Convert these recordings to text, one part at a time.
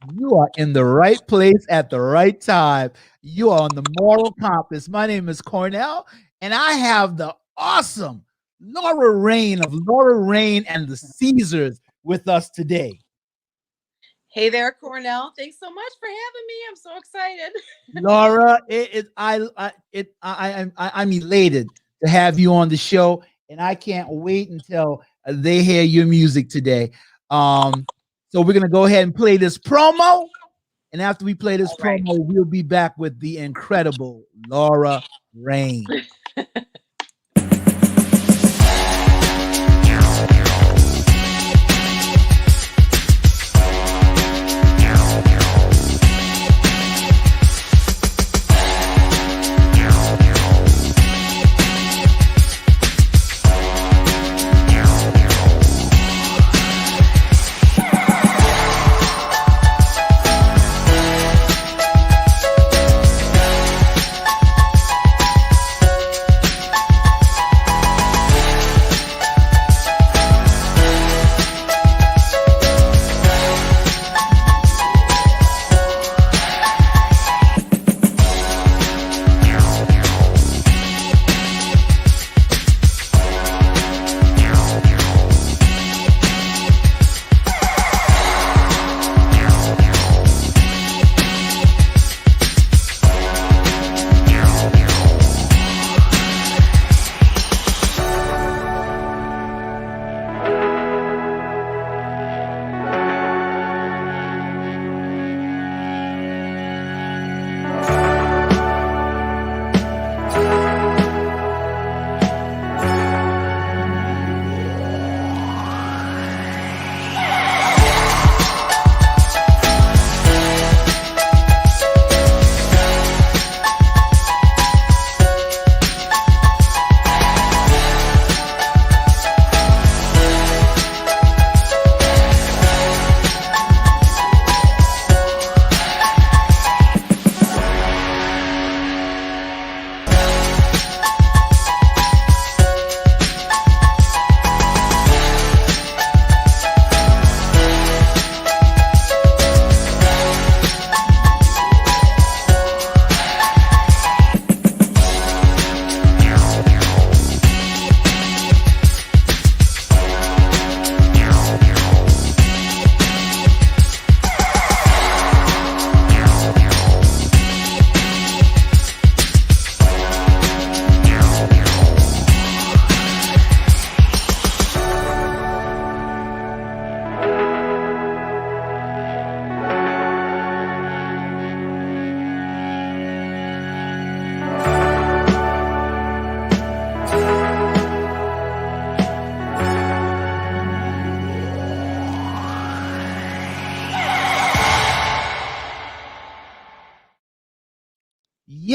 You are in the right place at the right time. You are on the moral compass. My name is Cornell, and I have the awesome Laura Rain of Laura Rain and the Caesars with us today. Hey there, Cornell. Thanks so much for having me. I'm so excited. Laura, I'm elated to have you on the show, and I can't wait until they hear your music today. Um, so we're gonna go ahead and play this promo. And after we play this All right. promo, we'll be back with the incredible Laura Rain.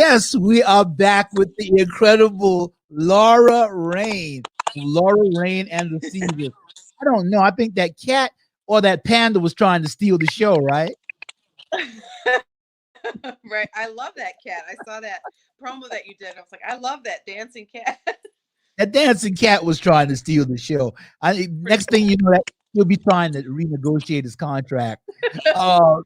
Yes, we are back with the incredible Laura Rain. Laura Rain and the Caesars. I don't know. I think that cat or that panda was trying to steal the show, right? Right. I love that cat. I saw that promo that you did. I was like, I love that dancing cat. That dancing cat was trying to steal the show. Next thing you know, that he'll be trying to renegotiate his contract. Uh,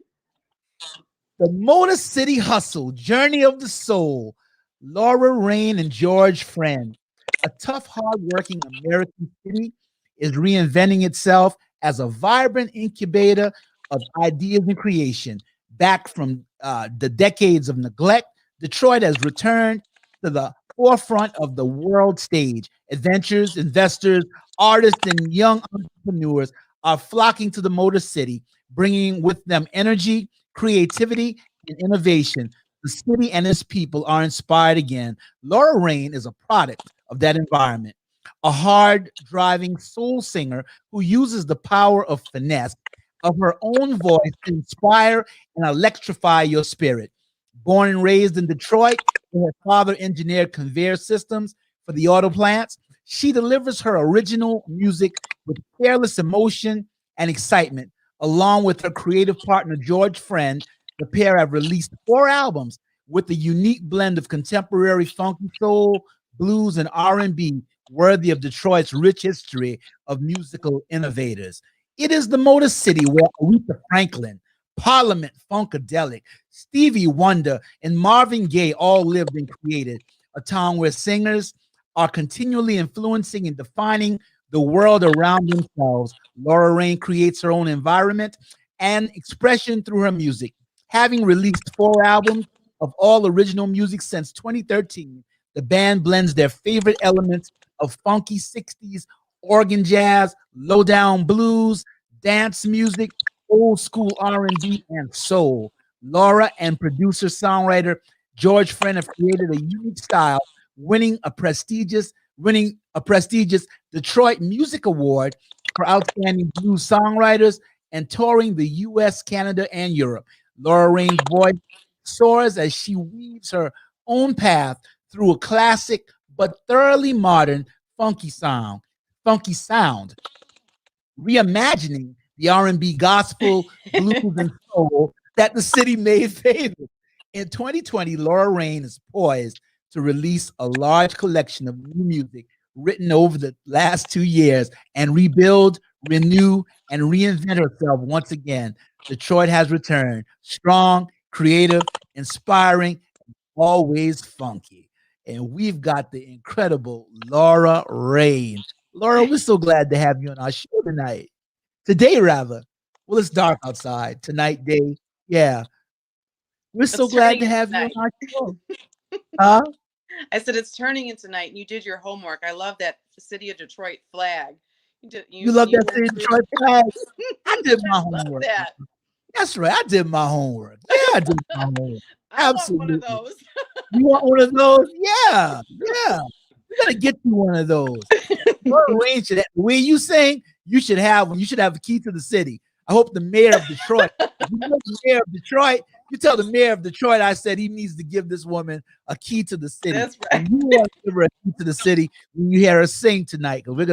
the Motor City Hustle, Journey of the Soul, Laura Rain and George Friend. A tough, hardworking American city is reinventing itself as a vibrant incubator of ideas and creation. Back from the decades of neglect, Detroit has returned to the forefront of the world stage. Adventurers, investors, artists, and young entrepreneurs are flocking to the Motor City, bringing with them energy, creativity, and innovation. The city and its people are inspired again. Laura Rain is a product of that environment, a hard driving soul singer who uses the power of finesse of her own voice to inspire and electrify your spirit. Born and raised in Detroit, where her father engineered conveyor systems for the auto plants, she delivers her original music with fearless emotion and excitement. Along with her creative partner, George Friend, the pair have released 4 albums with a unique blend of contemporary funky soul, blues, and R&B, worthy of Detroit's rich history of musical innovators. It is the Motor City where Aretha Franklin, Parliament Funkadelic, Stevie Wonder, and Marvin Gaye all lived and created a town where singers are continually influencing and defining the world around themselves. Laura Rain creates her own environment and expression through her music. Having released 4 albums of all original music since 2013, the band blends their favorite elements of funky 60s organ jazz, low down blues, dance music, old school R&B, and soul. Laura and producer songwriter George Friend have created a unique style, winning a prestigious Detroit Music Award for outstanding blues songwriters and touring the US, Canada, and Europe. Laura Rain's voice soars as she weaves her own path through a classic but thoroughly modern funky sound, reimagining the R&B, gospel, blues, and soul that the city made famous. In 2020, Laura Rain is poised to release a large collection of new music written over the last 2 years and rebuild, renew, and reinvent herself once again. Detroit has returned, strong, creative, inspiring, always funky. And we've got the incredible Laura Rain. Laura, we're so glad to have you on our show tonight. Today, rather. Well, it's dark outside. Tonight, day. Yeah. We're so It's glad turning to into have you on night. our show. Huh? I said it's turning into night, and you did your homework. I love that city of Detroit flag. You love You that went city through. Detroit flag? I did I my love homework. that. That's right. I did my homework. Yeah, I did my homework. I want one of Absolutely. those. You want one of those? Yeah. Yeah. We gotta get you one of those. Your range should, the way you sing, you should have one. You should have a key to the city. I hope the mayor of Detroit, if you know the mayor of Detroit, you tell the mayor of Detroit I said he needs to give this woman a key to the city. That's And right. you want to give her a key to the city when you hear her sing tonight, because we're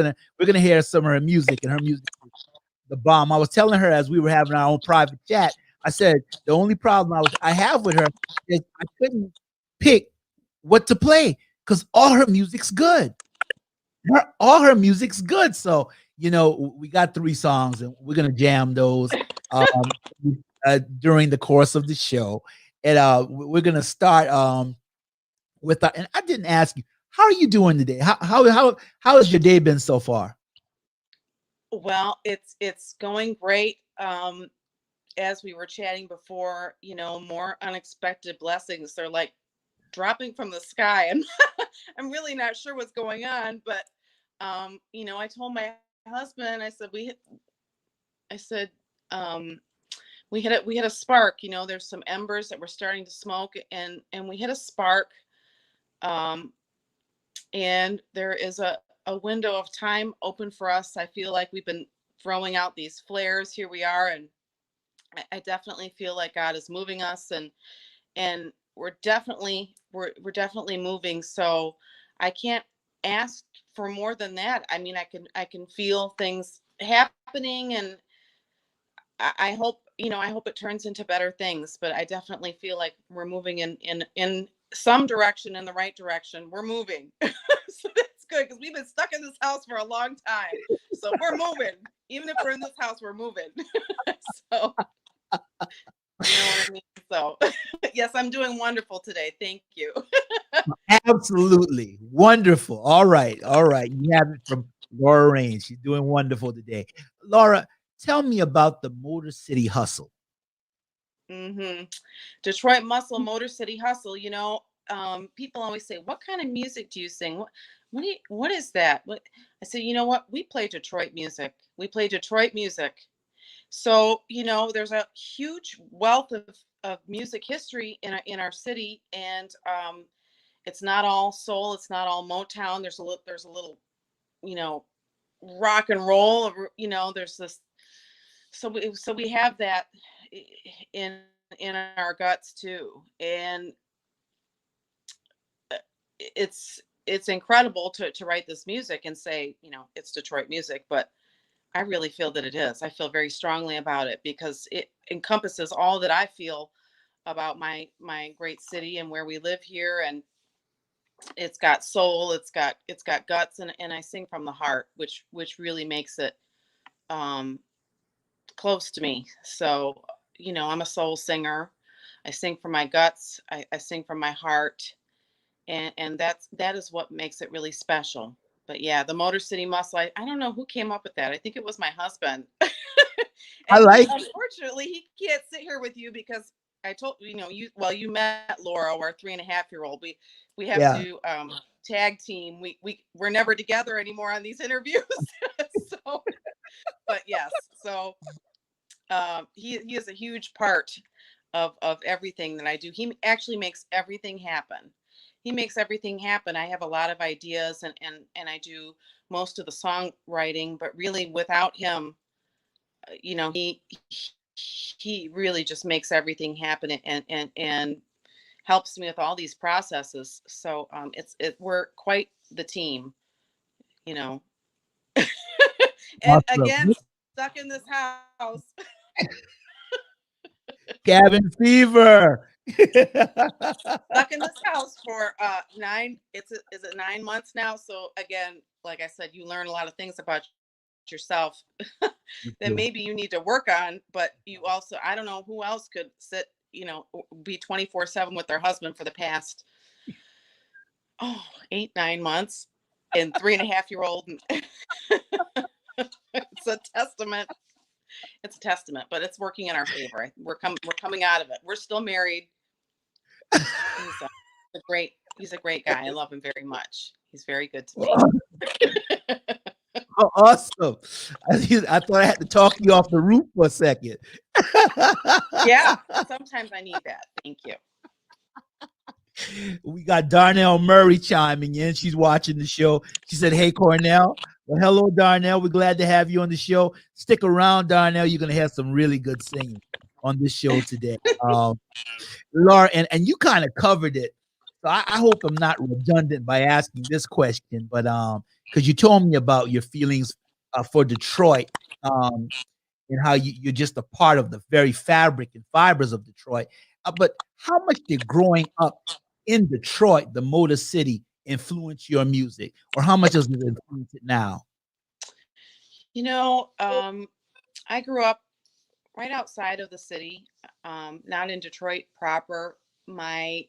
gonna hear some of her music, and her music is the bomb. I was telling her as we were having our own private chat, I said the only problem I have with her is I couldn't pick what to play because all her music's good. All her music's good. So, we got 3 songs and we're gonna jam those during the course of the show. And we're gonna start with and I didn't ask you, how are you doing today? How has your day been so far? Well, it's going great. As we were chatting before, more unexpected blessings. They're like dropping from the sky. And I'm really not sure what's going on, but I told my husband, I said, um, we had a spark. There's some embers that were starting to smoke, and we hit a spark. Um, and there is a window of time open for us. I feel like we've been throwing out these flares. Here we are, and I definitely feel like God is moving us, and we're definitely moving. So I can't ask for more than that. I mean, I can feel things happening, and I hope I hope it turns into better things. But I definitely feel like we're moving in some direction, in the right direction. We're moving, so that's good because we've been stuck in this house for a long time. So we're moving. Even if we're in this house, we're moving. So you know what I mean? So yes, I'm doing wonderful today. Thank you. Absolutely wonderful. All right, all right. You have it from Laura Rain. She's doing wonderful today. Laura, tell me about the Motor City Hustle. hmm Detroit Muscle, Motor City Hustle. People always say, "What kind of music do you sing? What is that?" I say, you know what? We play Detroit music. We play Detroit music. So there's a huge wealth of music history in our city, and it's not all soul. It's not all Motown. There's a little you know rock and roll. There's this. So we have that in in our guts too, and uh, it's incredible to write this music and say it's Detroit music, but I really feel that it is. I feel very strongly about it because it encompasses all that I feel about my great city and where we live here, and it's got soul, it's got guts, and I sing from the heart, which really makes it um close to me. So I'm a soul singer. I sing from my guts. I sing from my heart, and that is what makes it really special. But yeah, the Motor City Muscle. I don't know who came up with that. I think it was my husband. I And like it. unfortunately he can't sit here with you because I told you met Laura, our 3.5-year-old. We have Yeah. to tag team. We're never together anymore on these interviews. So, but yes, so he is a huge part of everything that I do. He actually makes everything happen. He makes everything happen. I have a lot of ideas, and I do most of the songwriting, but really without him, he really just makes everything happen, and helps me with all these processes. So we're quite the team, you know. And Awesome. again, stuck in this house. Cabin fever. Stuck in this house for nine is it 9 months now. So again, like I said, you learn a lot of things about yourself that maybe you need to work on, but you also, I don't know who else could sit, be 24/7 with their husband for the past 8 9 months, and 3.5-year-old. It's a testament. It's a testament, but it's working in our favor. We're coming out of it. We're still married. He's a great guy. I love him very much. He's very good to me. Oh, awesome. I thought I had to talk you off the roof for a second. Yeah, sometimes I need that. Thank you. We got Darnell Murray chiming in. She's watching the show. She said, "Hey, Cornell." Well, hello, Darnell. We're glad to have you on the show. Stick around, Darnell. You're going to have some really good singing on this show today. Laura, and you kind of covered it. So I hope I'm not redundant by asking this question, but because you told me about your feelings for Detroit, and how you're just a part of the very fabric and fibers of Detroit. But how much did growing up in Detroit, the Motor City, influence your music, or how much does it influence it now? I grew up right outside of the city, not in Detroit proper. My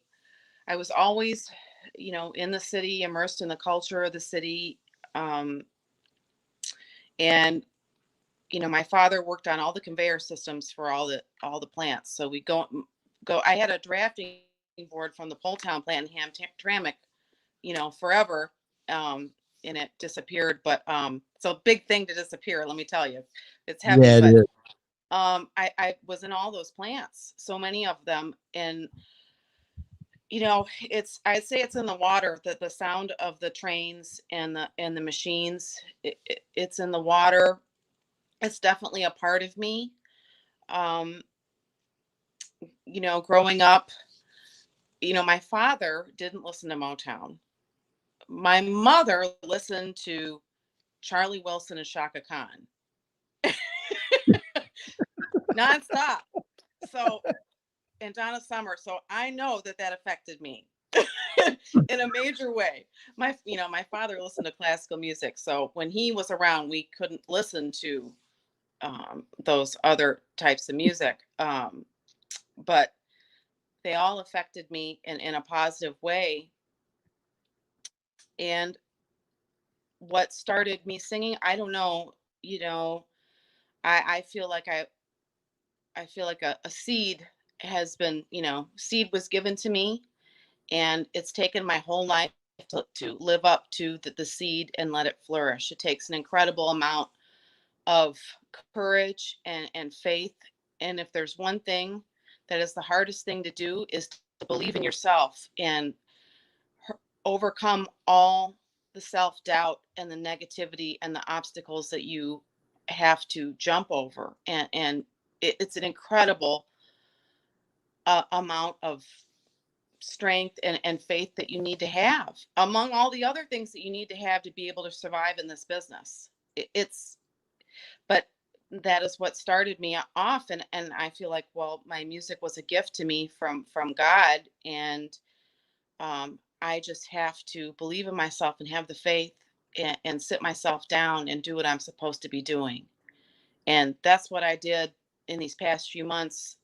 I was always, in the city, immersed in the culture of the city. And my father worked on all the conveyor systems for all the plants. So we go. I had a drafting board from the Poletown plant in Hamtramck, forever, and it disappeared. But it's a big thing to disappear. Let me tell you, it's heavy. Yeah, it But is. I was in all those plants, so many of them, and I'd say it's in the water, that the sound of the trains and the machines, it's in the water. It's definitely a part of me. um Growing up, my father didn't listen to Motown. My mother listened to Charlie Wilson and Shaka Khan nonstop. So, and Donna Summer. So I know that affected me in a major way. My father listened to classical music, so when he was around, we couldn't listen to those other types of music. But they all affected me in a positive way. And what started me singing, I don't know. I feel like a seed has been, seed was given to me, and it's taken my whole life to live up to the seed and let it flourish. It takes an incredible amount of courage and faith. And if there's one thing that is the hardest thing to do, is to believe in yourself and overcome all the self-doubt and the negativity and the obstacles that you have to jump over. And it's an incredible amount of strength and faith that you need to have, among all the other things that you need to have to be able to survive in this business. It's but that is what started me off, and I feel like, well, my music was a gift to me from God. And I just have to believe in myself and have the faith, and sit myself down and do what I'm supposed to be doing. And that's what I did in these past few months,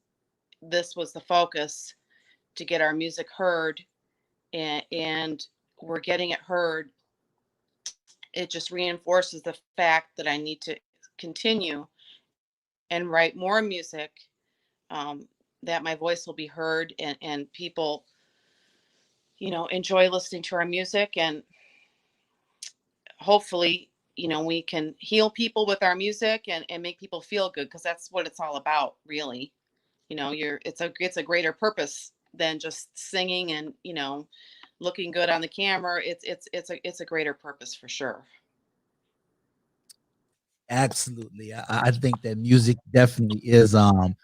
this was the focus to get our music heard, and we're getting it heard. It just reinforces the fact that I need to continue and write more music, um, that my voice will be heard, and people, enjoy listening to our music. And hopefully, we can heal people with our music, and make people feel good, because that's what it's all about, really. It's a greater purpose than just singing and, looking good on the camera. It's a greater purpose for sure. Absolutely. I think that music definitely is a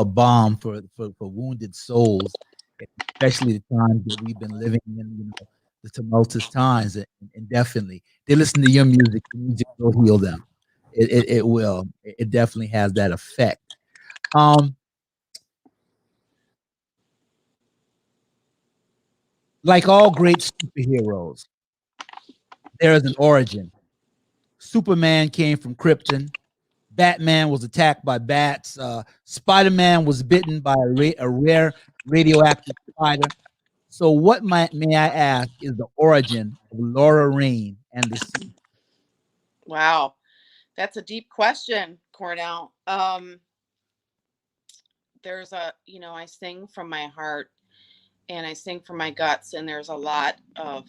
balm for wounded souls, especially the times that we've been living in, the tumultuous times. And definitely, they listen to your music, the music will heal them. It will. It definitely has that effect. Um, like all great superheroes, there is an origin. Superman came from Krypton. Batman was attacked by bats. Spider-Man was bitten by a rare radioactive spider. So, what may I ask is the origin of Laura Rain and the sea? Wow, that's a deep question, Cornell. I sing from my heart, and I sing from my guts, and there's a lot of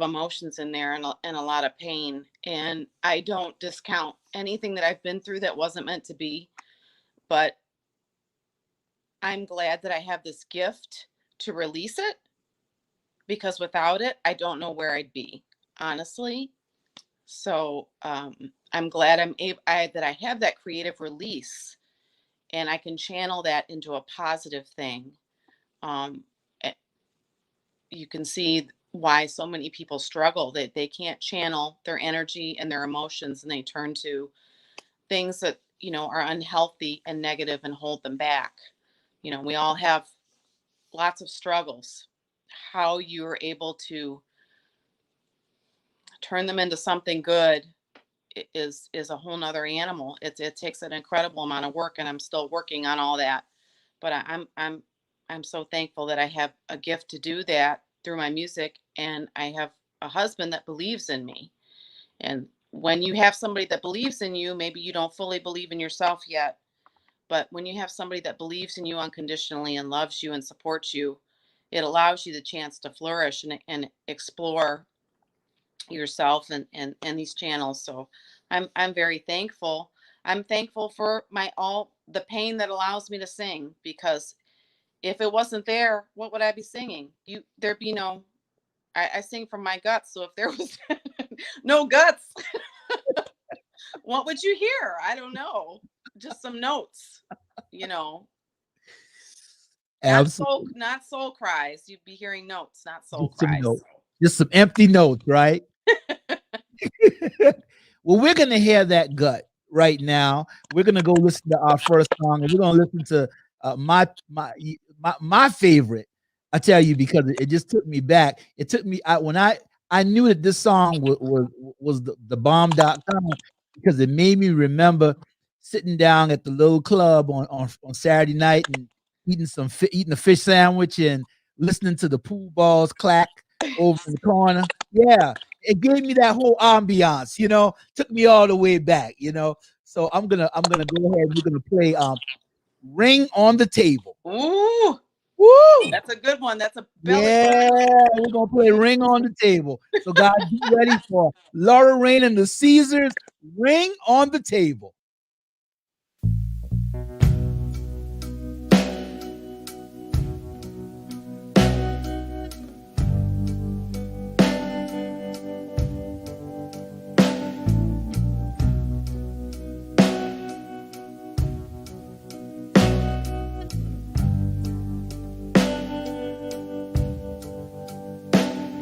emotions in there, and a lot of pain. And I don't discount anything that I've been through that wasn't meant to be, but I'm glad that I have this gift to release it, because without it, I don't know where I'd be, honestly. So I'm glad that I have that creative release, and I can channel that into a positive thing. Um, eh, you can see why so many people struggle, that they can't channel their energy and their emotions, and they turn to things that are unhealthy and negative and hold them back. We all have lots of struggles. How you're able to turn them into something good is a whole nother animal. It takes an incredible amount of work, and I'm still working on all that. But I'm so thankful that I have a gift to do that through my music, and I have a husband that believes in me. And when you have somebody that believes in you, maybe you don't fully believe in yourself yet, but when you have somebody that believes in you unconditionally and loves you and supports you, it allows you the chance to flourish and explore yourself and these channels. So I'm very thankful. I'm thankful for my all the pain that allows me to sing, because if it wasn't there, what would I be singing? There'd be no. I sing from my guts. So if there was no guts, what would you hear? I don't know. Just some notes, you know. Absolutely. Not soul cries. You'd be hearing notes, not soul Just some cries. notes, just some empty notes, right? Well, we're gonna hear that gut right now. We're gonna go listen to our first song, and we're gonna listen to my favorite. I tell you, because it just took me back. It took me when I knew that this song was the bomb.com, because it made me remember sitting down at the little club on Saturday night and eating a fish sandwich and listening to the pool balls clack over in the corner. Yeah, it gave me that whole ambiance, took me all the way back. So I'm gonna go ahead and we're gonna play Ring on the Table. Ooh, Woo! that's a good one. That's a belly. Yeah, we're gonna play Ring on the Table. So guys, be ready for Laura Rain and the Caesars, Ring on the Table.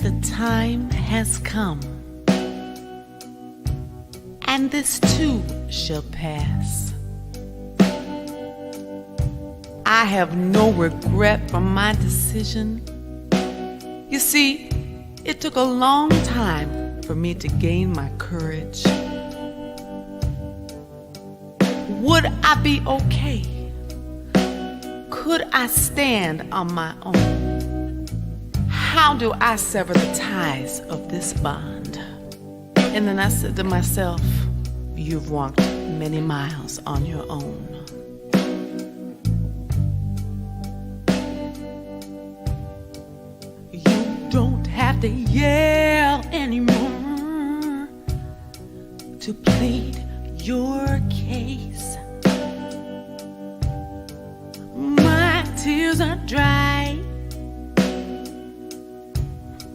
The time has come, and this too shall pass. I have no regret for my decision. You see, it took a long time for me to gain my courage. Would I be okay? Could I stand on my own? How do I sever the ties of this bond? And then I said to myself, you've walked many miles on your own. You don't have to yell anymore to plead your case. My tears are dry,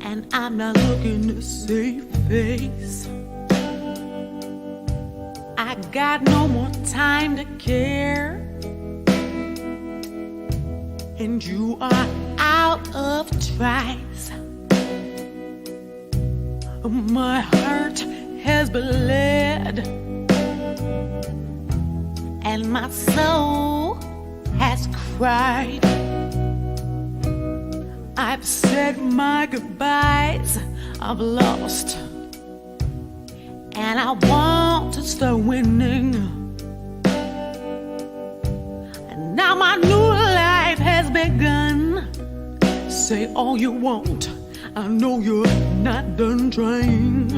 and I'm not looking to save face. I got no more time to care, and you are out of tries. My heart has bled, and my soul has cried. I've said my goodbyes, I've lost, and I want to start winning. And now my new life has begun. Say all you want, I know you're not done trying.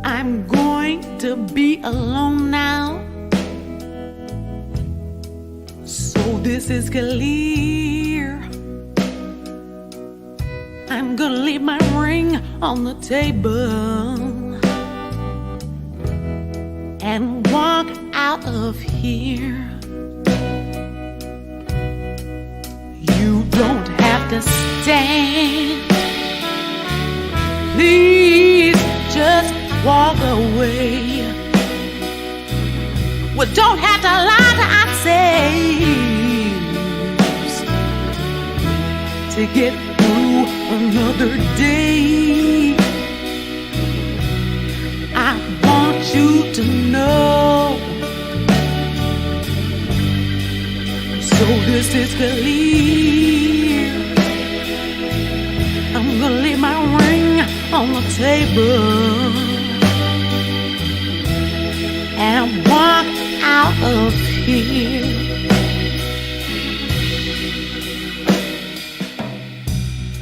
I'm going to be alone now, so this is clear. I'm gonna leave my ring on the table and walk out of here. You don't have to stand. Please just walk away. We don't have to lie to ourselves to get through another day. I want you to know, so this is clear. I'm gonna leave my ring on the table and walk out of here.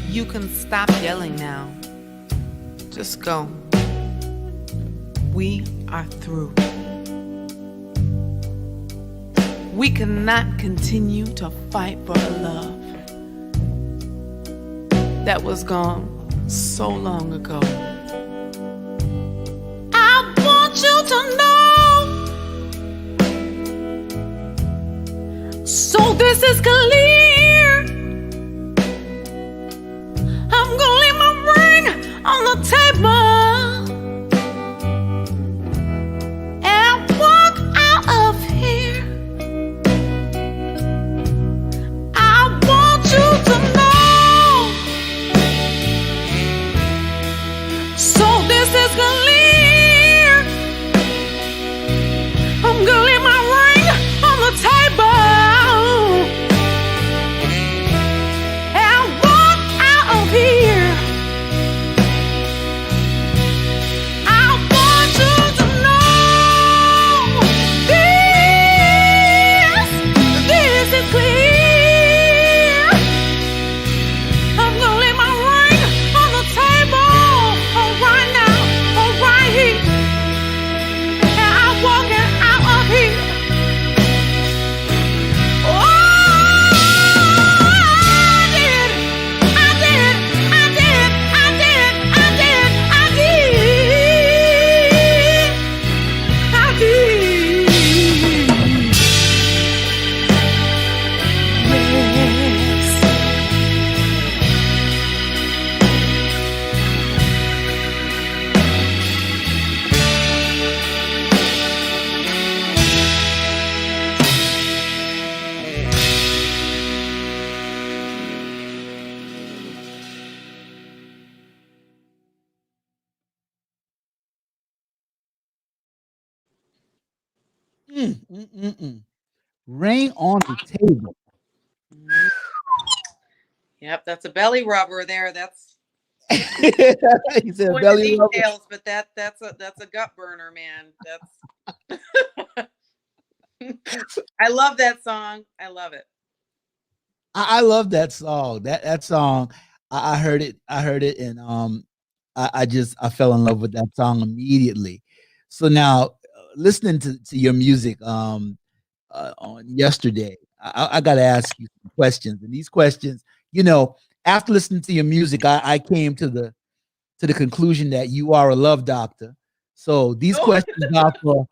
You can stop yelling now. Just go. We are through. We cannot continue to fight for a love that was gone so long ago. I want you to know, so this is clear. I'm gonna leave my ring on the table and walk out of here. I want you to know, so this is clear. I'm gonna leave my ring on the table and walk out of here. I want you to know, this is clear. I'm gonna leave my ring on the table, all right now, all right here, and I'm walking out of here. Oh, I did, I did, I did, I did, I did, I did, I did. Yes. Ring on the table. Yep, that's a belly rubber there. That's He said With the belly rubber. details, but that's a gut burner, man. I love that song. I love it. I love that song. That song, I heard it. I heard it, and I fell in love with that song immediately. So now, listening to your music on yesterday, I got to ask you some questions, and these questions, after listening to your music, I came to the conclusion that you are a love doctor. So these Oh, questions are for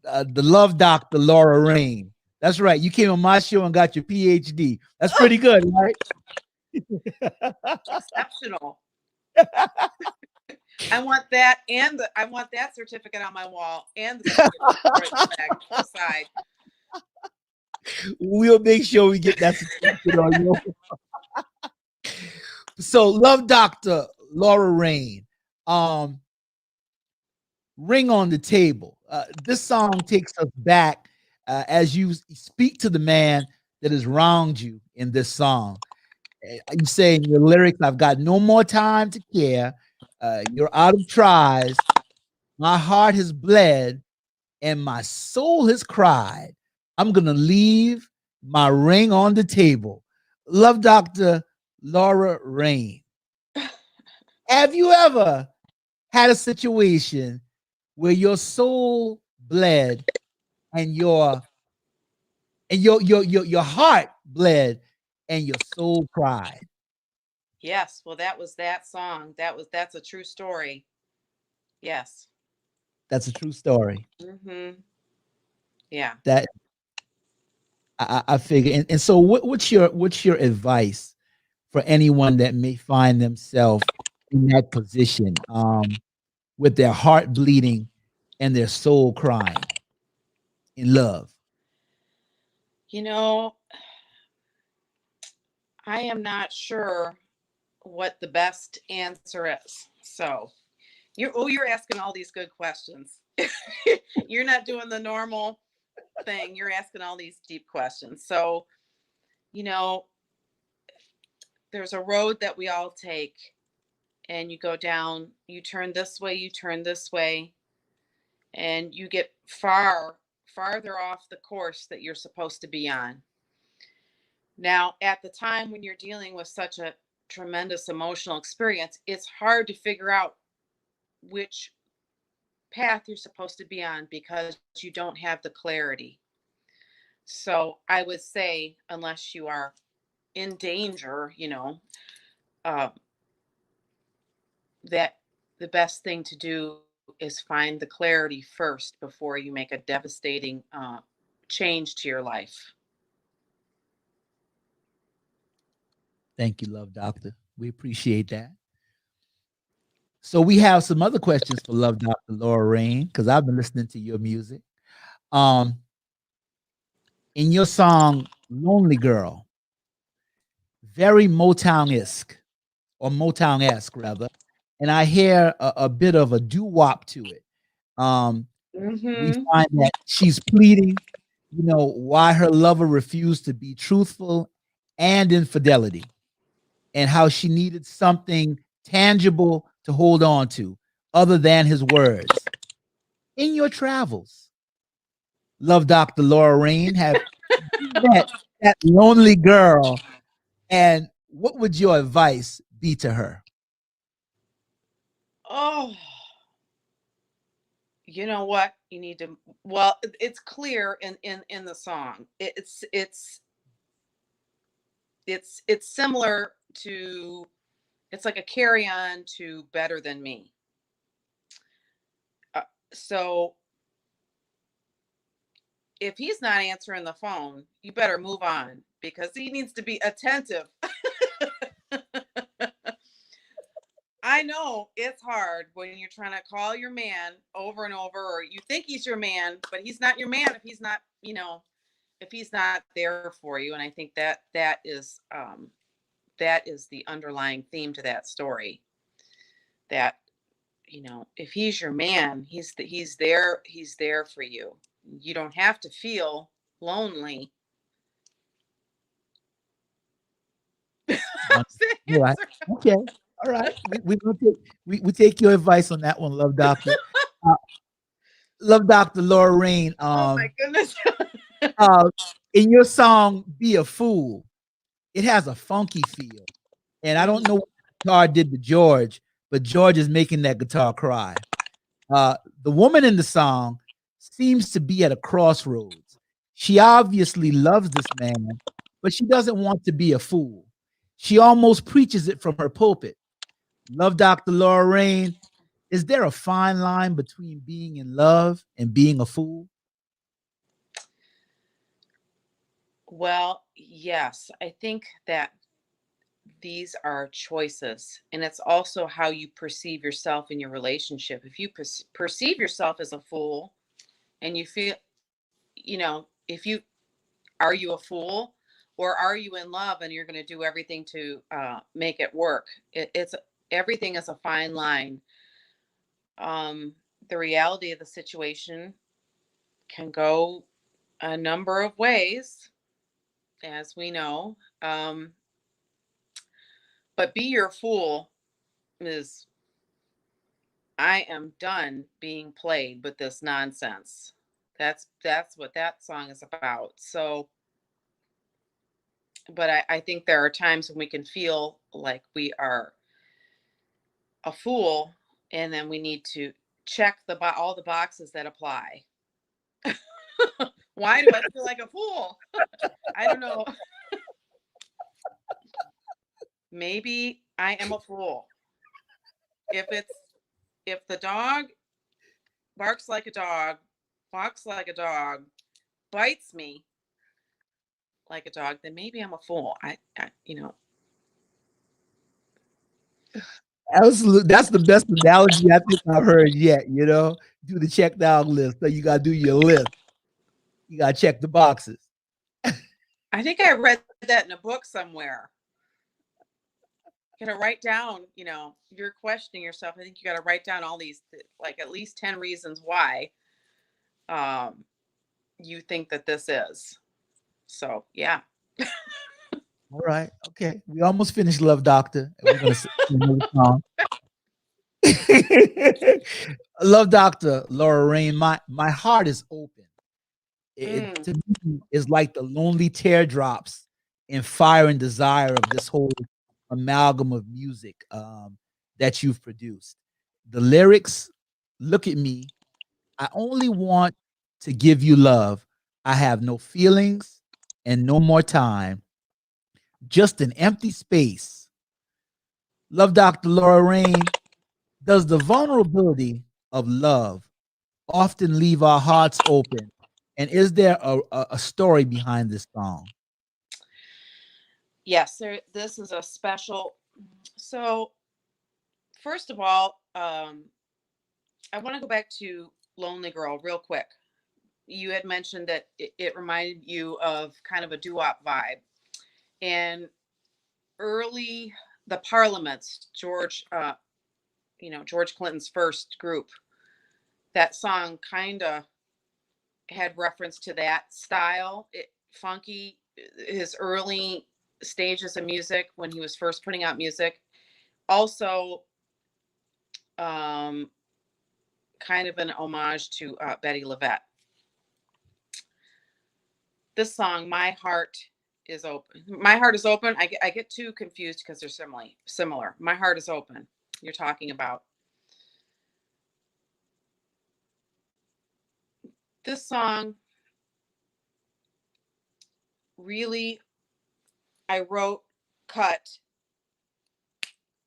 the love doctor, Laura Rain. That's right. You came on my show and got your PhD. That's pretty good, right? exceptional. I want that, and I want that certificate on my wall, and the certificate beside. We'll make sure we get that certificate on you. So, love doctor Laura Rain. Um, Ring on the Table. This song takes us back as you speak to the man that has wronged you in this song. You say in your lyrics, I've got no more time to care. You're out of tries. My heart has bled and my soul has cried. I'm going to leave my ring on the table. Love Dr. Laura Rain. Have you ever had a situation where your soul bled and your heart bled and your soul cried? Yes, well, that was that song. That's a true story. Yes. That's a true story. Yeah. That I figure. And so what's your advice for anyone that may find themselves in that position, with their heart bleeding and their soul crying in love? You know, I am not sure what the best answer is. So you're asking all these good questions. You're not doing the normal thing. You're asking all these deep questions. So, you know, there's a road that we all take, and you go down, you turn this way, you turn this way, and you get farther off the course that you're supposed to be on. Now, at the time when you're dealing with such a tremendous emotional experience, it's hard to figure out which path you're supposed to be on because you don't have the clarity. So I would say, unless you are in danger, uh, that the best thing to do is find the clarity first before you make a devastating change to your life. Thank you, love doctor. We appreciate that. So we have some other questions for love Dr. Laura Rain, because I've been listening to your music. Um, in your song Lonely Girl, very Motown-esque, or Motown-esque rather, and I hear a bit of a doo-wop to it. We Mm-hmm. find that she's pleading, why her lover refused to be truthful and infidelity, and how she needed something tangible to hold on to other than his words. In your travels, love Dr. Laura Rain, have you met that lonely girl, and what would your advice be to her? Oh, you know what? You need to. Well, it's clear in the song. It's similar to. It's like a carry on to Better Than Me. So if he's not answering the phone, you better move on because he needs to be attentive. I know it's hard when you're trying to call your man over and over, or you think he's your man, but he's not your man if he's not, if he's not there for you. And I think that is the underlying theme to that story. That, if he's your man, he's there for you. You don't have to feel lonely. All right. Okay. All right. We take your advice on that one, Love Doctor. Uh, Love Doctor Laura Rain. Oh my goodness. Uh, in your song "Be a Fool," it has a funky feel, and I don't know what the guitar did to George, but George is making that guitar cry. The woman in the song seems to be at a crossroads. She obviously loves this man, but she doesn't want to be a fool. She almost preaches it from her pulpit. Love Dr. Laura Rain. Is there a fine line between being in love and being a fool? Well, yes, I think that these are choices, and it's also how you perceive yourself in your relationship. If you perceive yourself as a fool and you feel, if you are you a fool, or are you in love and you're going to do everything to make it work? It's everything is a fine line. The reality of the situation can go a number of ways, as we know. But be your fool is, I am done being played with this nonsense. That's what that song is about. So, but I think there are times when we can feel like we are a fool, and then we need to check all the boxes that apply. Why do I feel like a fool? I don't know. Maybe I am a fool. If the dog barks like a dog, walks like a dog, bites me like a dog, then maybe I'm a fool. Absolutely. That's the best analogy I think I've heard yet. Do the check down list. So you got to do your list. You got to check the boxes. I think I read that in a book somewhere. You got to write down, if you're questioning yourself, I think you got to write down all these, like at least 10 reasons why you think that this is. So, yeah. All right. Okay. We almost finished Love Doctor. We're going to sing another song. Love Doctor Laura Rain. My heart is open. It to me is like the lonely teardrops and fire and desire of this whole amalgam of music that you've produced. The lyrics, look at me. I only want to give you love. I have no feelings and no more time, just an empty space. Love Dr. Laura Rain. Does the vulnerability of love often leave our hearts open? And is there a story behind this song? Yes, this is a special. So, first of all, I want to go back to Lonely Girl real quick. You had mentioned that it reminded you of kind of a doo-wop vibe. And early, the Parliaments, George Clinton's first group, that song kind of had reference to that style. Funky, his early stages of music when he was first putting out music. Also, kind of an homage to Betty LaVette. This song, My Heart is Open. My Heart is Open. I get too confused because they're similar. My Heart is Open. You're talking about. This song really, I wrote, cut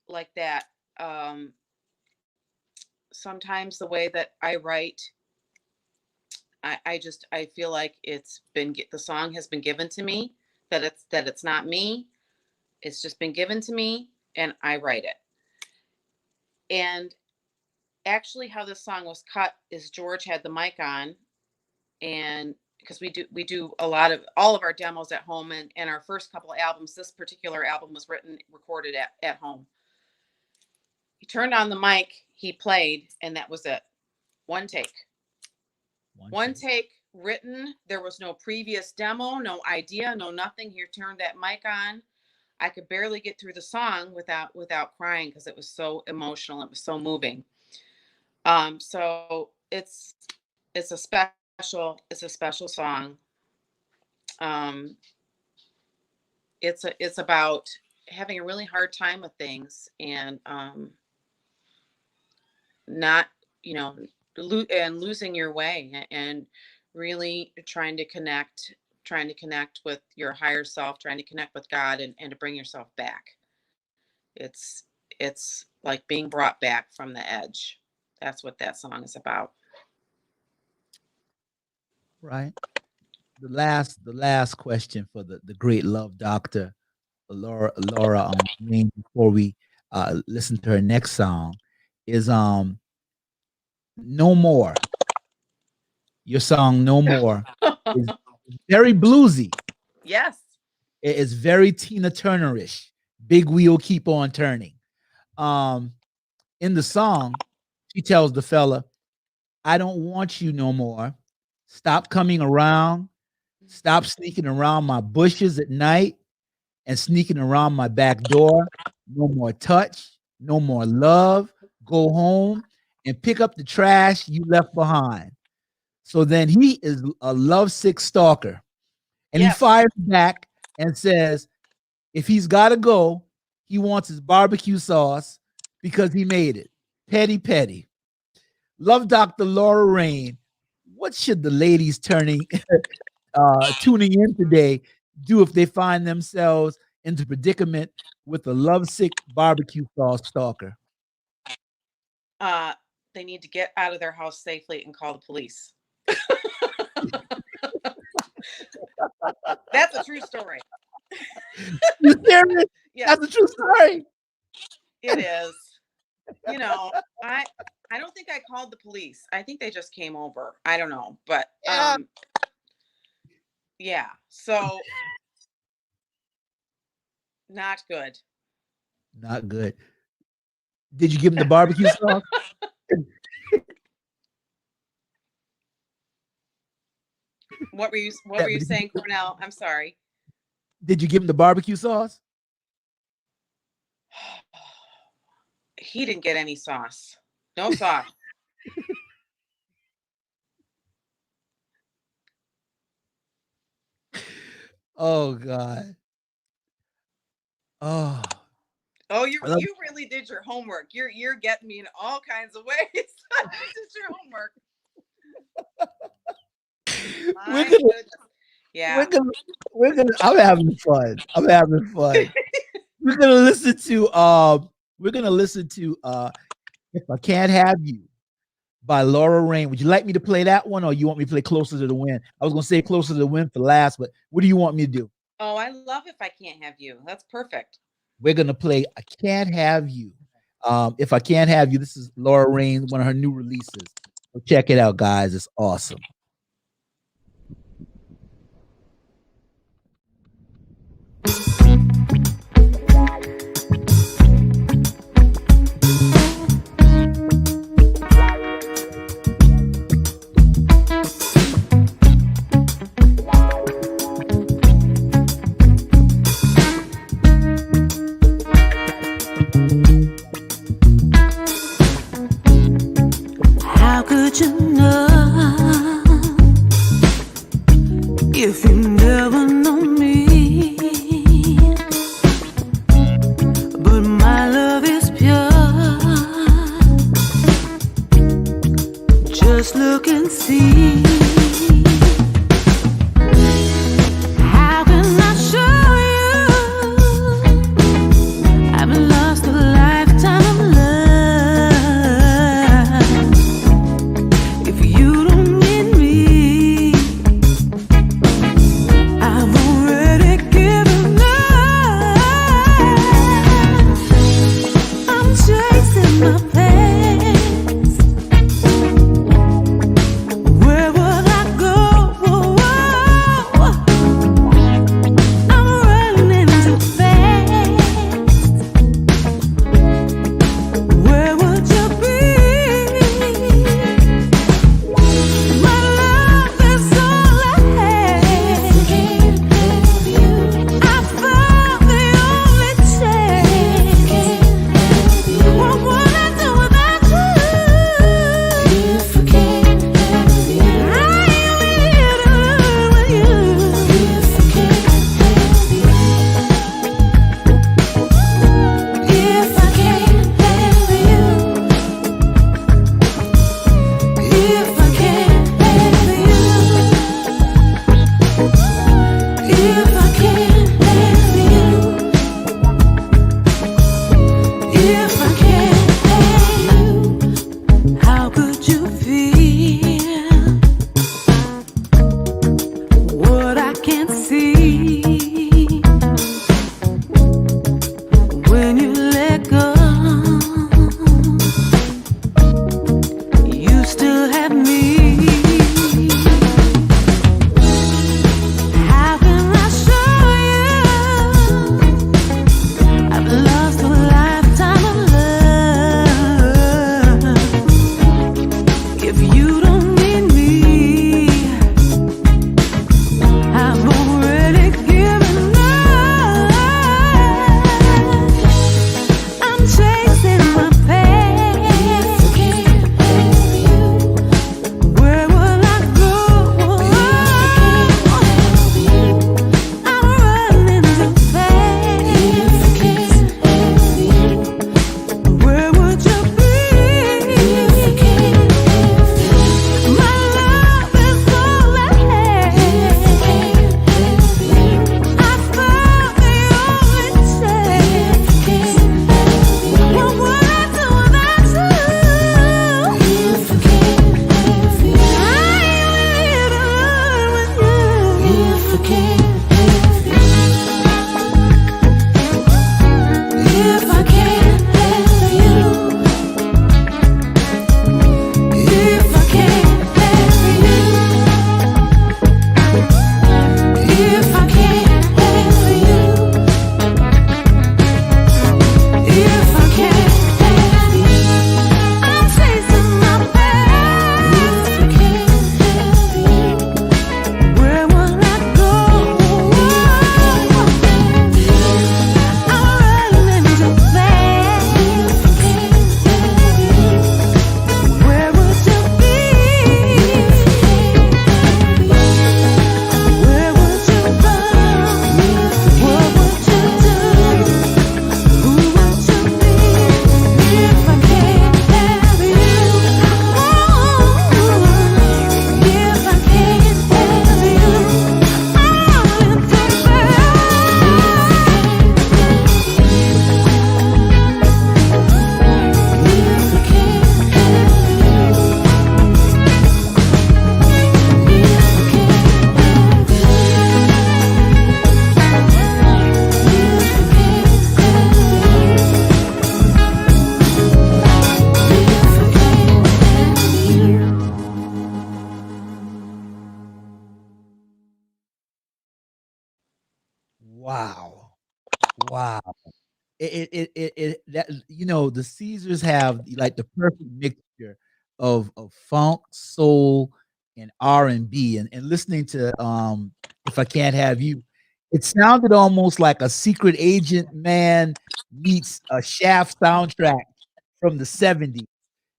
like that. Sometimes the way that I write, I feel like the song has been given to me, that it's not me. It's just been given to me and I write it. And actually how this song was cut is George had the mic on, and because we do all of our demos at home, and our first couple of albums, this particular album was recorded at home. He turned on the mic, he played, and that was it. One take. One take written. There was no previous demo, no idea, no nothing. He turned that mic on. I could barely get through the song without crying because it was so emotional. It was so moving. So it's a special song. Um, it's about having a really hard time with things and not, and losing your way and really trying to connect with your higher self, trying to connect with God and to bring yourself back. It's like being brought back from the edge. That's what that song is about. Right. The last question for the great love doctor, Laura Rain, before we listen to her next song is No More. Your song No More is very bluesy. Yes. It is very Tina Turner-ish. Big wheel keep on turning. In the song, she tells the fella, I don't want you no more. Stop coming around. Stop sneaking around my bushes at night and sneaking around my back door. No more touch. No more love. Go home and pick up the trash you left behind. So then he is a lovesick stalker. And Yes. he fires back and says, if he's got to go, he wants his barbecue sauce because he made it. Petty, petty. Love Dr. Laura Rain. What should the ladies tuning in today do if they find themselves into predicament with a lovesick barbecue sauce stalker? They need to get out of their house safely and call the police. That's a true story. You serious? Yeah, That's a true story. it is. I don't think I called the police. I think they just came over. I don't know, but yeah. So not good. Not good. Did you give him the barbecue sauce? What were you saying, Cornell? I'm sorry. Did you give him the barbecue sauce? He didn't get any sauce. No sauce. Oh God. Oh. Oh, you really did your homework. You're getting me in all kinds of ways. You did your homework. We're gonna I'm having fun. We're gonna listen to If I Can't Have You by Laura Rain. Would you like me to play that one or you want me to play Closer to the Wind? I was gonna say Closer to the Wind for last, but what do you want me to do? Oh, I love If I Can't Have You. That's perfect. We're gonna play I Can't Have You. If I Can't Have You, this is Laura Rain, one of her new releases. So check it out, guys. It's awesome. How could you know if you never know me? But my love is pure. Just look and see. How can I show you? I've lost a lifetime of love. If you don't need me, I won't If I can't have you, if I can't have you, if I can't have you, if I can't have you, if I can't have you, I'm chasing my past. If I can't have you, where will I go? I'm running into fast. If I can't have you, where would you be? Where would you go? What would you do? Who would you be if I can't have you? If I can't have you, I'm in the Wow. Wow. That the Caesars have like the perfect mixture of funk, soul, and R&B. And listening to If I Can't Have You, it sounded almost like a Secret Agent Man meets a Shaft soundtrack from the 70s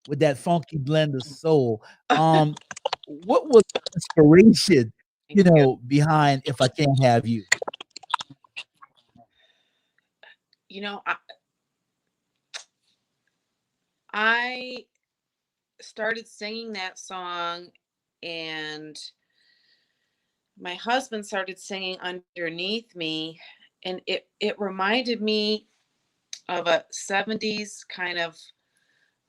with that funky blend of soul. What was the inspiration, Thank you. behind If I Can't Have You? You know, I started singing that song, and my husband started singing underneath me, and it reminded me of a 70s kind of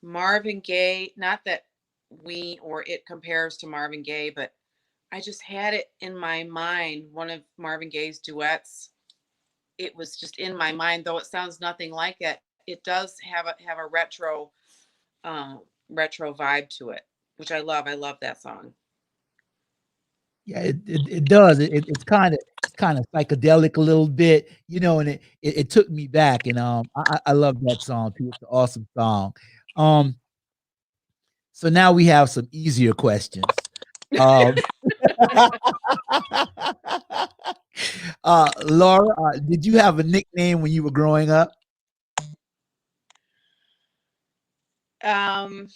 Marvin Gaye. Not that we or it compares to Marvin Gaye, but I just had it in my mind, one of Marvin Gaye's duets. It was just in my mind, though it sounds nothing like it. It does have a retro vibe to it, which I love. I love that song. Yeah, it does. It's kind of psychedelic a little bit, and it took me back, and I love that song too. It's an awesome song. Um, so now we have some easier questions. Um, Laura, did you have a nickname when you were growing up? Um,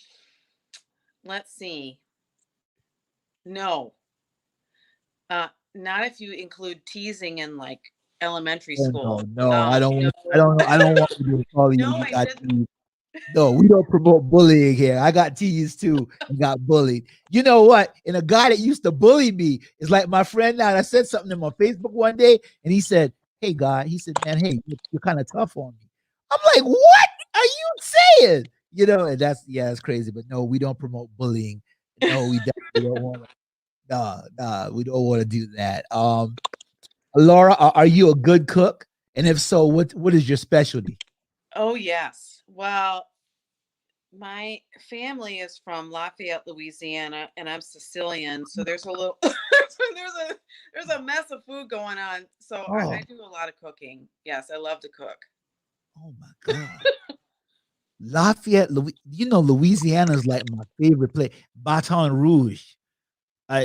let's see. No, not if you include teasing in like elementary Oh, no, school. no, I don't. No, I don't want to call you. no, You I got didn't. teased. No, we don't promote bullying here. I got teased too and got bullied. You know what? And a guy that used to bully me is like my friend now. And I said something to him on Facebook one day, and he said, "Hey, guy," he said, "Man, hey, you're kind of tough on me." I'm like, "What are you saying?" And it's crazy. But no, we don't promote bullying. No, we definitely don't want to. Nah, we don't want to do that. Laura, are you a good cook? And if so, what is your specialty? Oh yes. Well, my family is from Lafayette, Louisiana, and I'm Sicilian, so there's a little there's a mess of food going on. So I Oh, do a lot of cooking. Yes, I love to cook. oh my God. Lafayette, Louisiana is like my favorite place. Baton Rouge. I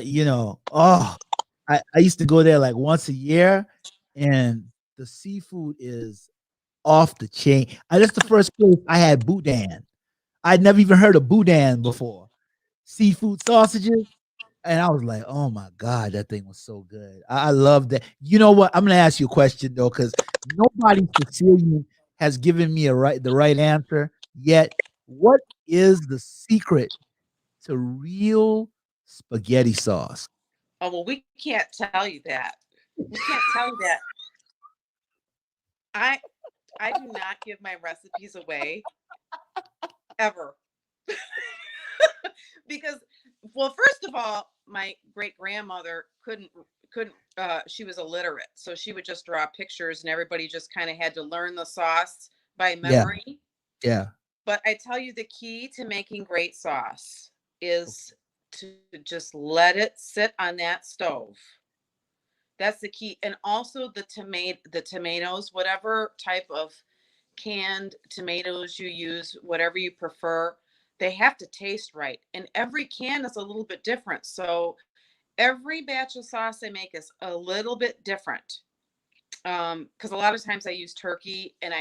used to go there like once a year, and the seafood is off the chain. That's the first place I had boudin. I'd never even heard of boudin before. Seafood sausages. And I was like, "Oh my God, that thing was so good." I love that. You know what? I'm gonna ask you a question though, because nobody Sicilian has given me the right answer yet. What is the secret to real spaghetti sauce? Oh well, we can't tell you that. We can't tell you that. I I do not give my recipes away ever. Because, well, first of all, my great grandmother couldn't she was illiterate, so she would just draw pictures, and everybody just kind of had to learn the sauce by Yeah. memory. Yeah. But I tell you, the key to making great sauce is to just let it sit on that stove. That's the key. And also the tomatoes, whatever type of canned tomatoes you use, whatever you prefer, they have to taste right. And every can is a little bit different. So every batch of sauce I make is a little bit different. Because a lot of times I use turkey, and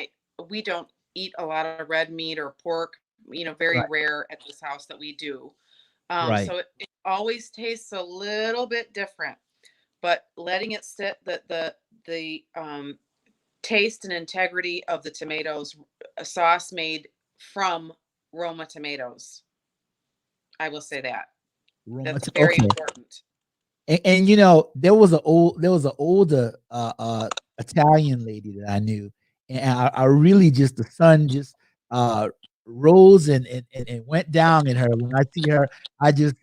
we don't eat a lot of red meat or pork, very Right. rare at this house that we do. Right. So it always tastes a little bit different, but letting it sit, the taste and integrity of the tomatoes, a sauce made from Roma tomatoes. I will say that. That's very Okay. important. And there was an older Italian lady that I knew, and I really just the sun just uh rose and went down in her. When I see her, I just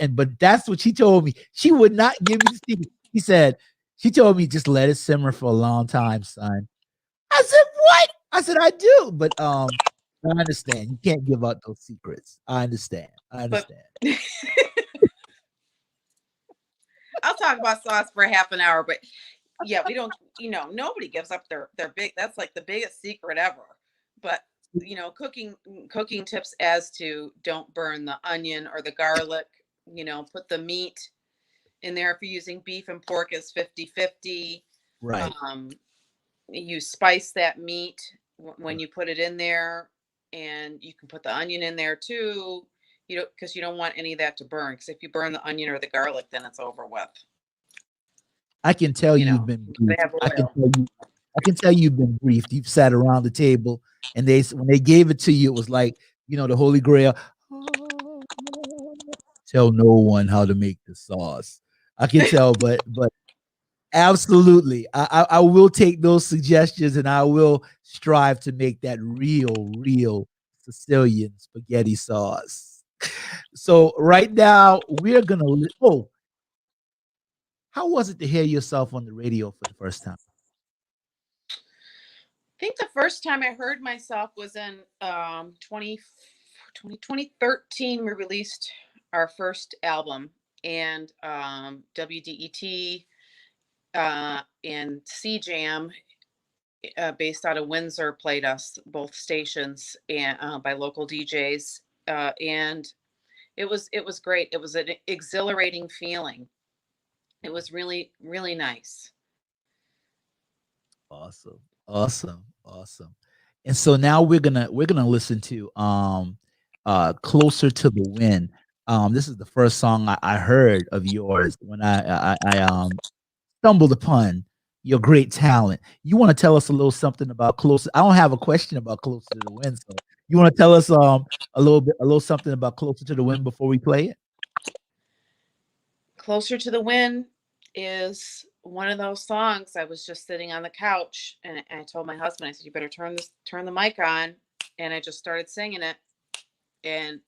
but that's what she told me. She would not give me the secret. She told me just let it simmer for a long time, son. I said, what? I said, I do, but I understand. You can't give out those secrets. I understand. I But understand. I'll talk about sauce for half an hour, but yeah, we don't, nobody gives up their big, that's like the biggest secret ever. But cooking tips as to don't burn the onion or the garlic, put the meat in there. If you're using beef and pork, is 50-50. Right. You spice that meat when you put it in there, and you can put the onion in there too, because you don't want any of that to burn, because if you burn the onion or the garlic, then it's over with. I can tell you've been briefed. I can tell you've been briefed. You've sat around the table, and when they gave it to you, it was like, the Holy Grail. Tell no one how to make the sauce. I can tell, but absolutely, I will take those suggestions, and I will strive to make that real Sicilian spaghetti sauce. So right now we're gonna. Oh, how was it to hear yourself on the radio for the first time? I think the first time I heard myself was in 2013. We released our first album, and WDET and CJAM, based out of Windsor, played us, both stations, and by local DJs, and it was great. It was an exhilarating feeling. It was really, really nice. Awesome. Awesome. Awesome. And so now we're gonna listen to Closer to the Wind. This is the first song I heard of yours when I stumbled upon your great talent. You want to tell us a little something about Closer? I don't have a question about Closer to the Wind, so you want to tell us a little something about Closer to the Wind before we play it? Closer to the Wind is one of those songs. I was just sitting on the couch, and I told my husband, I said, you better turn the mic on. And I just started singing it, and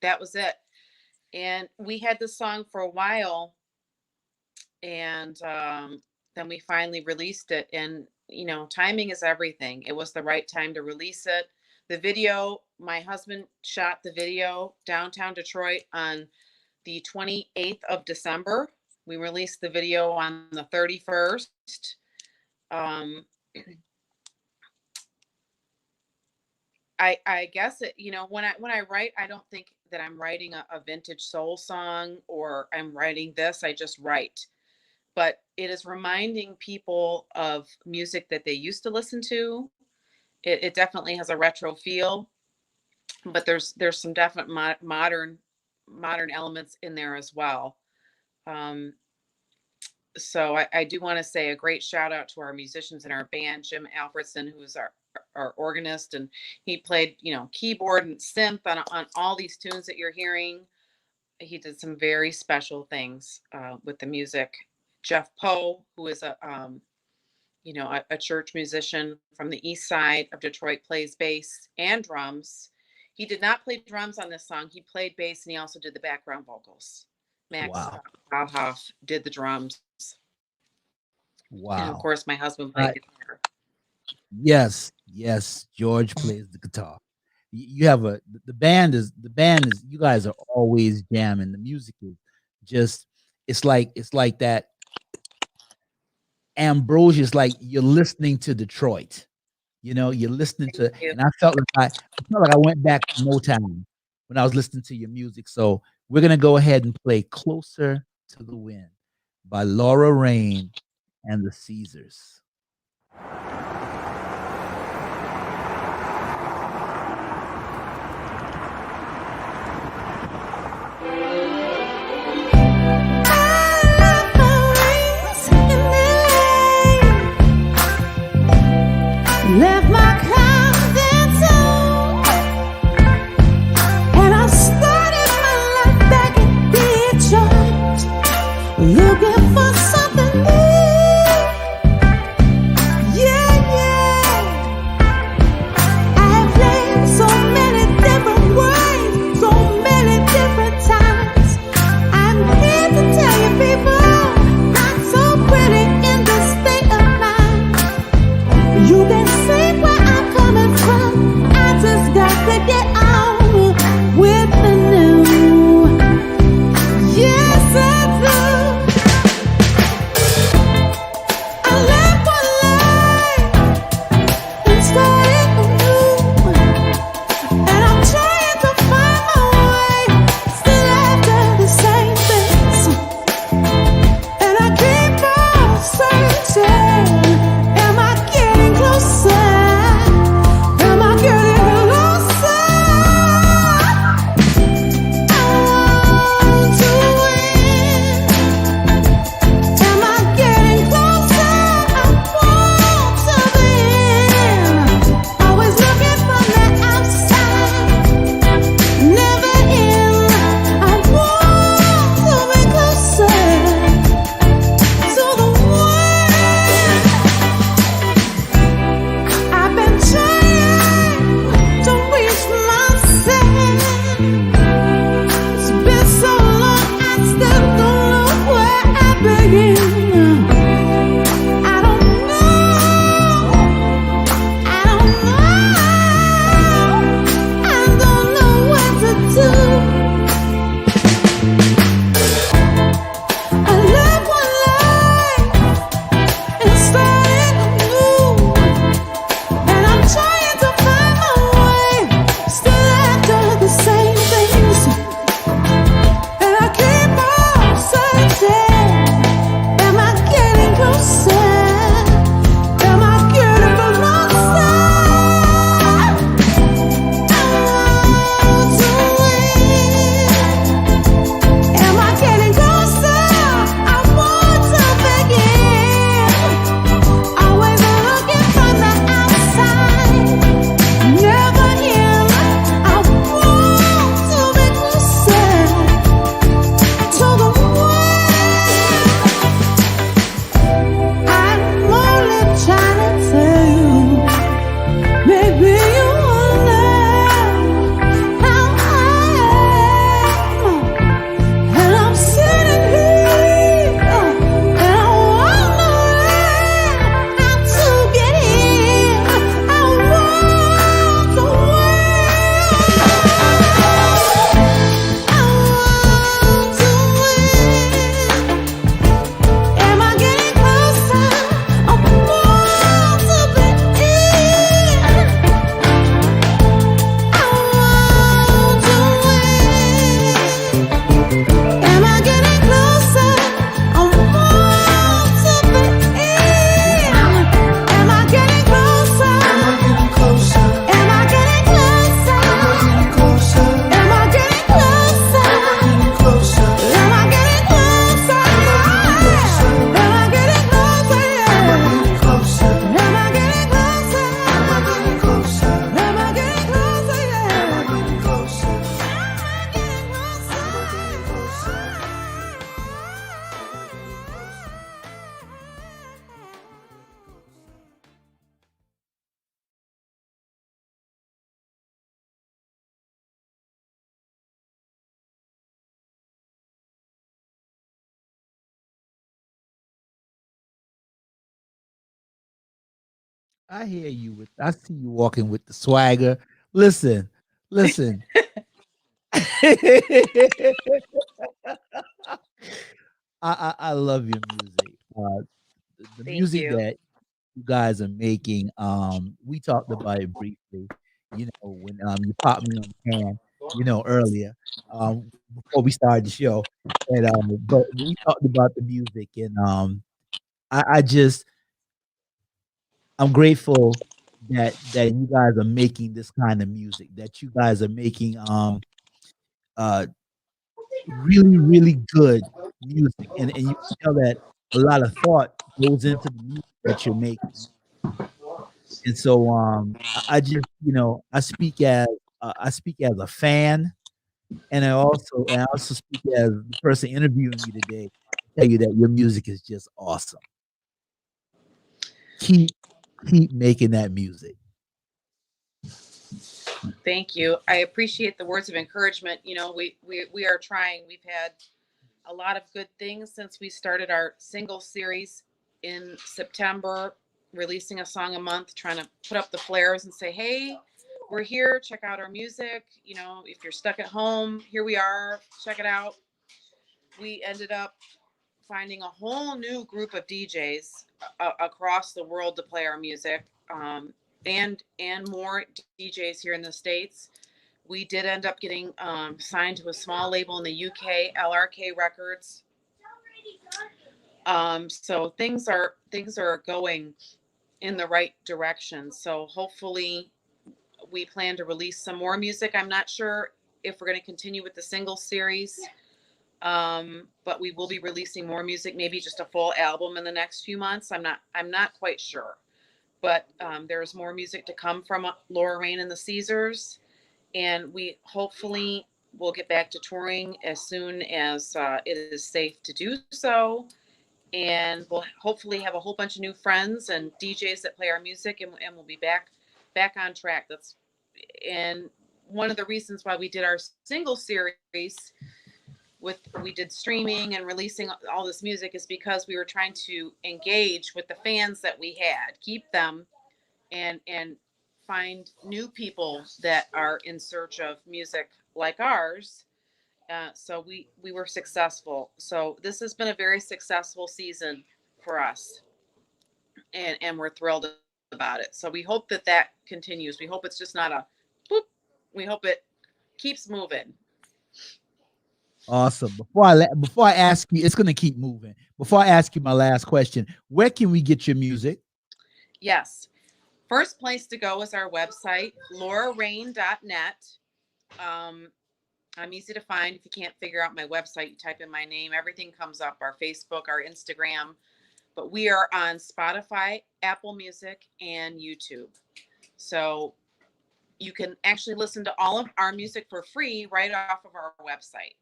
that was it. And we had this song for a while, and then we finally released it. And timing is everything. It was the right time to release it. The video, my husband shot the video downtown Detroit on the 28th of December. We released the video on the 31st. I guess it, when I write, I don't think that I'm writing a vintage soul song, or I'm writing this. I just write. But it is reminding people of music that they used to listen to. It definitely has a retro feel, but there's some definite modern elements in there as well. So I do want to say a great shout out to our musicians in our band, Jim Alfredson, who is our organist, and he played, keyboard and synth on all these tunes that you're hearing. He did some very special things with the music. Jeff Poe, who is a church musician from the east side of Detroit, plays bass and drums. He did not play drums on this song. He played bass, and he also did the background vocals. Max Wow. Bauhoff did the drums. And of Wow. course, my husband played guitar. Yes, yes. George plays the guitar. You have the band is you guys are always jamming. The music is just it's like that ambrosious, like you're listening to Detroit. You know, you're listening to, Thank you. and I felt like I went back to Motown when I was listening to your music. So we're gonna go ahead and play "Closer to the Wind" by Laura Rain and the Caesars. Left my confidence on, and I started my life back in Detroit, looking for something new. I hear you with. I see you walking with the swagger. Listen, listen. I love your music. The Thank music you. that you guys are making. We talked about it briefly. When you popped me on the can. Earlier. Before we started the show, and but we talked about the music, and I just I'm grateful that you guys are making this kind of music. That you guys are making uh really, really good music, and you can tell that a lot of thought goes into the music that you're making. And so, I just, I speak as a fan, and I also speak as the person interviewing you today. Tell you that your music is just awesome. Keep keep making that music. Thank you. I appreciate the words of encouragement. We are trying. We've had a lot of good things since we started our single series in September, releasing a song a month, trying to put up the flares and say, hey, we're here. Check out our music. If you're stuck at home, here we are. Check it out. We ended up finding a whole new group of DJs across the world to play our music, and more DJs here in the States. We did end up getting signed to a small label in the UK, LRK Records. So things are going in the right direction. So hopefully we plan to release some more music. I'm not sure if we're going to continue with the single series, but we will be releasing more music, maybe just a full album in the next few months. I'm not quite sure, but there's more music to come from Laura Rain and the Caesars, and we hopefully will get back to touring as soon as it is safe to do so. And we'll hopefully have a whole bunch of new friends and DJs that play our music, and we'll be back on track. That's and one of the reasons why we did our single series we did streaming and releasing all this music is because we were trying to engage with the fans that we had, keep them, and find new people that are in search of music like ours. So we were successful. So this has been a very successful season for us, and we're thrilled about it. So we hope that continues. We hope it's just not a boop. We hope it keeps moving. Awesome. Before I ask you, it's gonna keep moving. Before I ask you my last question, where can we get your music? Yes. First place to go is our website, laurarain.net. Um, I'm easy to find. If you can't figure out my website, you type in my name. Everything comes up, our Facebook, our Instagram. But we are on Spotify, Apple Music, and YouTube. So you can actually listen to all of our music for free right off of our website.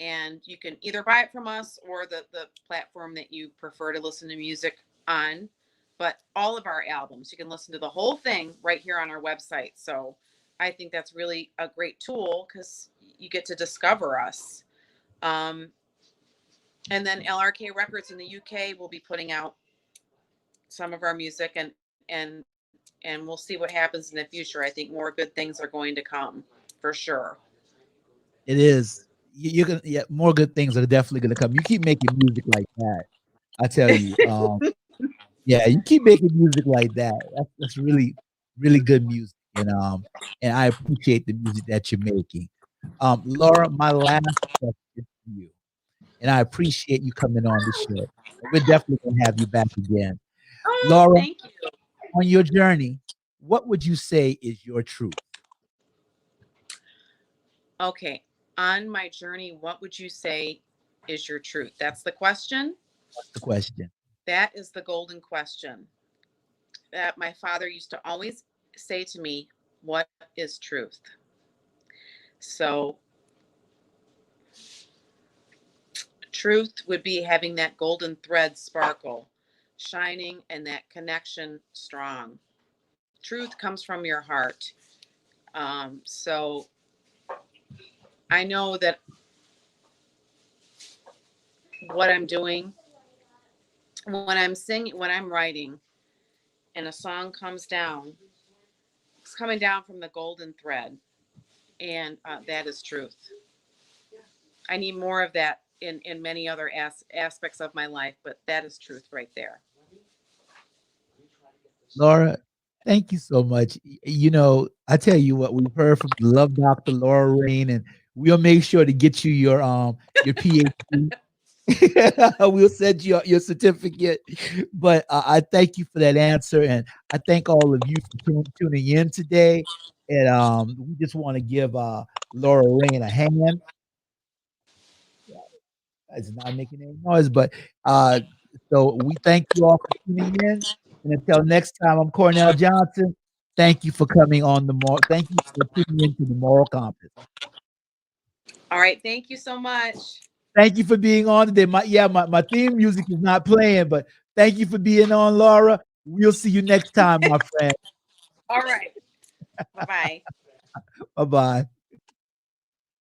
And you can either buy it from us or the platform that you prefer to listen to music on. But all of our albums, you can listen to the whole thing right here on our website. So I think that's really a great tool because you get to discover us. Um, and then LRK Records in the UK will be putting out some of our music, and we'll see what happens in the future. I think more good things are going to come for sure. It is. You're gonna, yeah, more good things are definitely gonna come. You keep making music like that. I tell you. Yeah, you keep making music like that. That's really, really good music, and I appreciate the music that you're making. Laura, my last question to you, and I appreciate you coming on the show. We're definitely gonna have you back again. Oh, Laura, thank you. on your journey, what would you say is your truth? Okay. On my journey, what would you say is your truth? That's the question. That's the question. That is the golden question that my father used to always say to me, what is truth? So, truth would be having that golden thread sparkle, shining, and that connection strong. Truth comes from your heart. So, I know that what I'm doing, when I'm singing, when I'm writing, and a song comes down, it's coming down from the golden thread, and that is truth. I need more of that in many other aspects of my life, but that is truth right there. Laura, thank you so much. You know, I tell you what, we've heard from the Love Dr. Laura Rain, and we'll make sure to get you your PhD. We'll send you your certificate. But I thank you for that answer, and I thank all of you for tuning in today. And we just want to give Laura Rain a hand. It's not making any noise, but uh, so we thank you all for tuning in. And until next time, I'm Cornell Johnson. Thank you for coming on the more. Thank you for tuning into the Moral Compass. All right, thank you so much. Thank you for being on today. My theme music is not playing, but thank you for being on, Laura. We'll see you next time, my friend. All right. Bye-bye. Bye-bye.